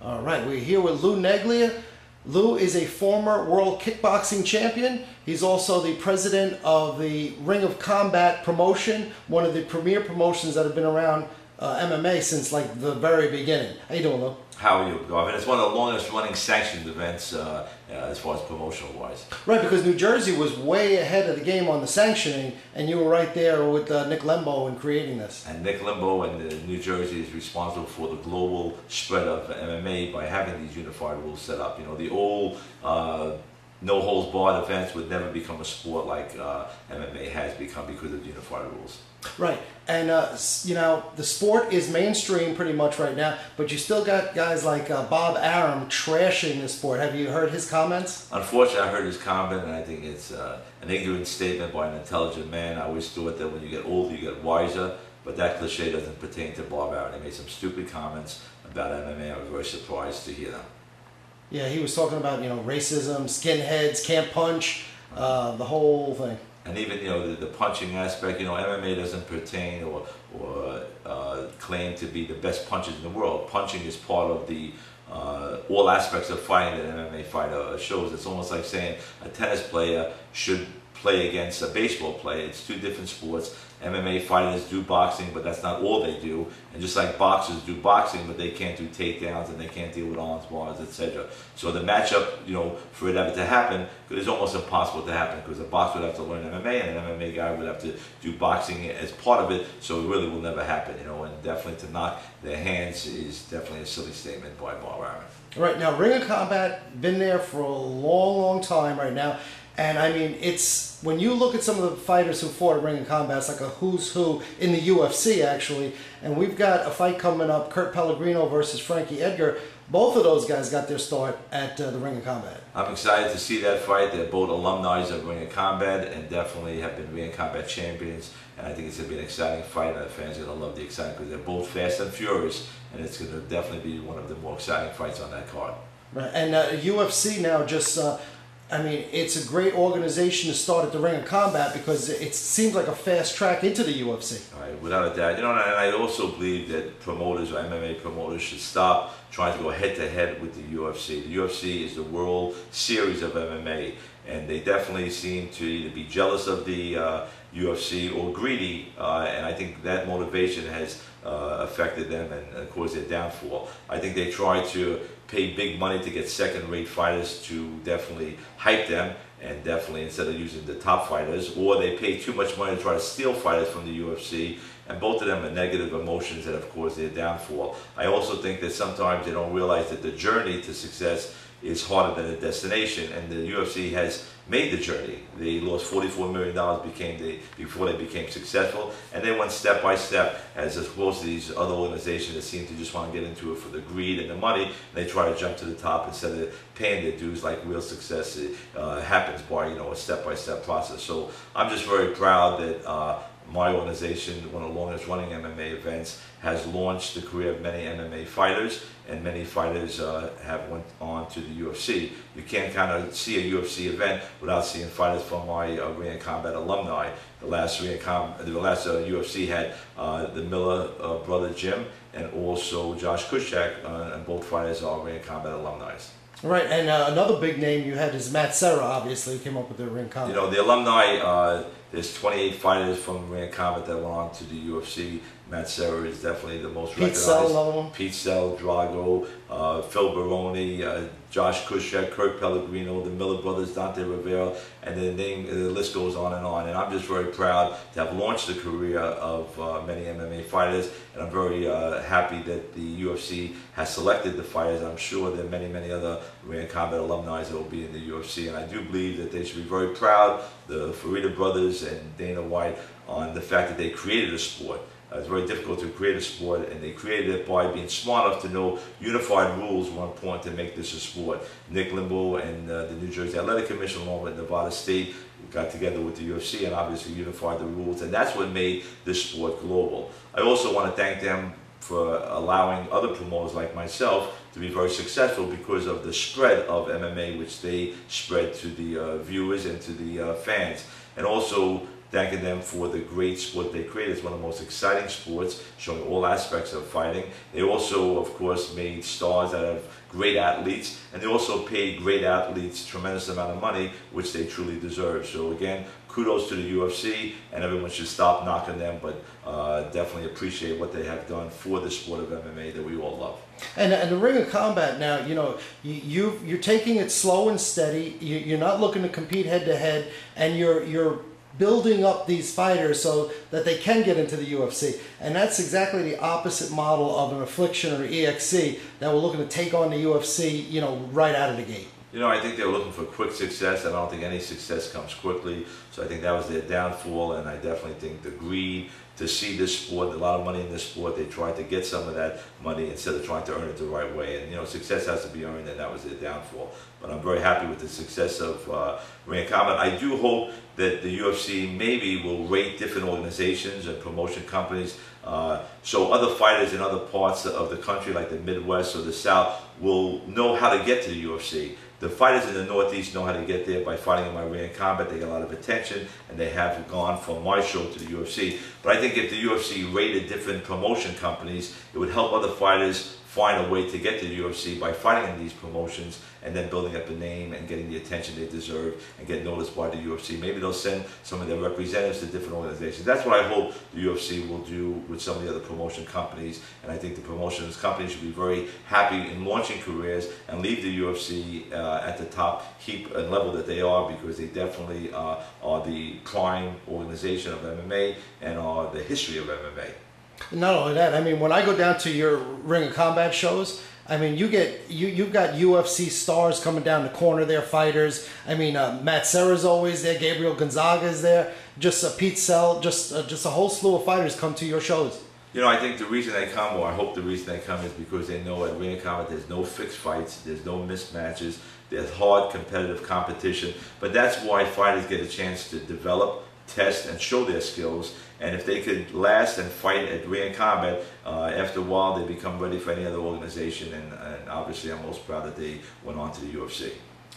All right, we're here with Lou Neglia. Lou is a former world kickboxing champion. He's also the president of the Ring of Combat promotion, one of the premier promotions that have been around MMA since like the very beginning. How you doing, Lou? How are you, Garvin? It's one of the longest running sanctioned events as far as promotional wise. Right, because New Jersey was way ahead of the game on the sanctioning, and you were right there with Nick Lembo in creating this. And Nick Lembo and New Jersey is responsible for the global spread of MMA by having these unified rules set up. You know, the old no-holds-barred events would never become a sport like MMA has become because of unified rules. Right, and you know, the sport is mainstream pretty much right now, but you still got guys like Bob Arum trashing the sport. Have you heard his comments? Unfortunately, I heard his comment, and I think it's an ignorant statement by an intelligent man. I always thought that when you get older, you get wiser, but that cliche doesn't pertain to Bob Arum. He made some stupid comments about MMA. I was very surprised to hear them. Yeah, he was talking about, you know, racism, skinheads, can't punch, the whole thing. And even, you know, the punching aspect, you know, MMA doesn't pertain or claim to be the best punchers in the world. Punching is part of the all aspects of fighting that an MMA fighter shows. It's almost like saying a tennis player should play against a baseball player. It's two different sports. MMA fighters do boxing, but that's not all they do. And just like boxers do boxing, but they can't do takedowns and they can't deal with arms, bars, etc. So the matchup, you know, for it ever to happen, is almost impossible to happen because a boxer would have to learn MMA and an MMA guy would have to do boxing as part of it. So it really will never happen, you know. And definitely to knock their hands is definitely a silly statement by Bob Arum. Right now, Ring of Combat been there for a long, long time right now. And I mean, it's when you look at some of the fighters who fought at Ring of Combat, it's like a who's who in the UFC actually. And we've got a fight coming up, Kurt Pellegrino versus Frankie Edgar. Both of those guys got their start at the Ring of Combat. I'm excited to see that fight. They're both alumni of Ring of Combat and definitely have been Ring of Combat champions. And I think it's going to be an exciting fight, and the fans are going to love the excitement because they're both fast and furious. And it's going to definitely be one of the more exciting fights on that card. Right. And UFC now just... I mean, it's a great organization to start at the Ring of Combat because it seems like a fast track into the UFC. Right, without a doubt. You know, and I also believe that promoters or MMA promoters should stop trying to go head-to-head with the UFC. The UFC is the World Series of MMA, and they definitely seem to either be jealous of the UFC or greedy, and I think that motivation has affected them and caused their downfall. I think they try to pay big money to get second-rate fighters to definitely hype them, and definitely instead of using the top fighters, or they pay too much money to try to steal fighters from the UFC, and both of them are negative emotions that have caused their downfall. I also think that sometimes they don't realize that the journey to success is harder than the destination, and the UFC has made the journey. They lost $44 million before they became successful, and they went step by step as opposed to these other organizations that seem to just want to get into it for the greed and the money, and they try to jump to the top instead of paying their dues like real success happens by, you know, a step-by-step process. So I'm just very proud that my organization, one of the longest running MMA events, has launched the career of many MMA fighters, and many fighters have went on to the UFC. You can't kind of see a UFC event without seeing fighters from my Ring of Combat alumni. The last UFC had the Miller brother Jim and also Josh Kushak, and both fighters are Ring of Combat alumni. Right, and another big name you had is Matt Serra, obviously, who came up with the Ring of Combat. You know, the alumni, there's 28 fighters from Ring of Combat that went on to the UFC. Matt Serra is definitely the most recognized. Pete Sell, another one. Pete Sell, Drago, Phil Baroni, Josh Kushak, Kurt Pellegrino, the Miller brothers, Dante Rivera, and the list goes on. And I'm just very proud to have launched the career of many MMA fighters, and I'm very happy that the UFC has selected the fighters. I'm sure there are many, many other Ring of Combat alumni that will be in the UFC, and I do believe that they should be very proud, the Farida brothers and Dana White, on the fact that they created a sport. It's very difficult to create a sport, and they created it by being smart enough to know unified rules were important to make this a sport. Nick Lembo and the New Jersey Athletic Commission, along with Nevada State, got together with the UFC and obviously unified the rules, and that's what made this sport global. I also want to thank them for allowing other promoters like myself to be very successful because of the spread of MMA, which they spread to the viewers and to the fans. And also thanking them for the great sport they created. It's one of the most exciting sports, showing all aspects of fighting. They also, of course, made stars out of great athletes, and they also paid great athletes tremendous amount of money, which they truly deserve. So again, kudos to the UFC, and everyone should stop knocking them, but definitely appreciate what they have done for the sport of MMA that we all love. And the Ring of Combat now, you know, you're taking it slow and steady. You're not looking to compete head to head, and you're building up these fighters so that they can get into the UFC. And that's exactly the opposite model of an Affliction or EXC that we're looking to take on the UFC, you know, right out of the gate. You know, I think they were looking for quick success. I don't think any success comes quickly. So I think that was their downfall, and I definitely think the greed to see this sport, a lot of money in this sport, they tried to get some of that money instead of trying to earn it the right way. And, you know, success has to be earned, and that was their downfall. But I'm very happy with the success of Ring of Combat. I do hope that the UFC maybe will rate different organizations and promotion companies so other fighters in other parts of the country, like the Midwest or the South, will know how to get to the UFC. The fighters in the Northeast know how to get there by fighting in my Ring of Combat. They get a lot of attention, and they have gone from my show to the UFC. But I think if the UFC rated different promotion companies, it would help other fighters find a way to get to the UFC by fighting in these promotions and then building up a name and getting the attention they deserve and get noticed by the UFC. Maybe they'll send some of their representatives to different organizations. That's what I hope the UFC will do with some of the other promotion companies, and I think the promotions companies should be very happy in launching careers and leave the UFC at the top heap and level that they are, because they definitely are the prime organization of MMA and are the history of MMA. Not only that, I mean, when I go down to your Ring of Combat shows, I mean, you've got UFC stars coming down to corner their fighters. I mean, Matt Serra's always there, Gabriel Gonzaga is there, just Pete Sell, just a whole slew of fighters come to your shows. You know, I think the reason they come, or I hope the reason they come, is because they know at Ring of Combat there's no fixed fights, there's no mismatches, there's hard competitive competition. But that's why fighters get a chance to develop, test, and show their skills. And if they could last and fight at Ring of Combat, after a while they become ready for any other organization. And obviously I'm most proud that they went on to the UFC.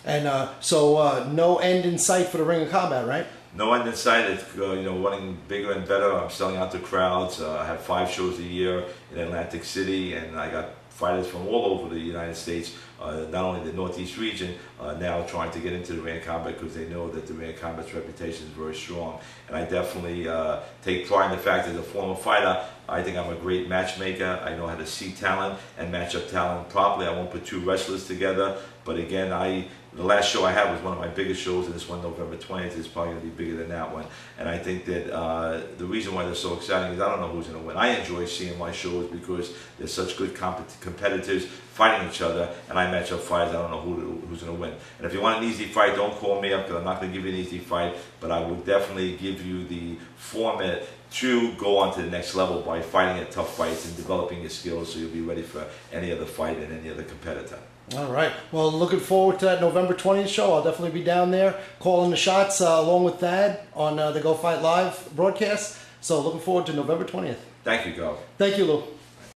And so no end in sight for the Ring of Combat, right? No end in sight. It's you know, running bigger and better. I'm selling out to crowds. I have 5 shows a year in Atlantic City, and I got fighters from all over the United States, not only the Northeast region, now trying to get into the Ring of Combat because they know that the Ring of Combat's reputation is very strong. And I definitely take pride in the fact that as a former fighter, I think I'm a great matchmaker. I know how to see talent and match up talent properly. I won't put 2 wrestlers together, but again, the last show I had was one of my biggest shows, and this one, November 20th, is probably going to be bigger than that one. And I think that the reason why they're so exciting is I don't know who's going to win. I enjoy seeing my shows because there's such good competitors fighting each other, and I match up fighters. I don't know who's going to win. And if you want an easy fight, don't call me up, because I'm not going to give you an easy fight, but I will definitely give you the format to go on to the next level by fighting at tough fights and developing your skills so you'll be ready for any other fight and any other competitor. All right. Well, looking forward to that November 20th show. I'll definitely be down there calling the shots along with Thad on the Go Fight Live broadcast. So looking forward to November 20th. Thank you, Gov. Thank you, Lou.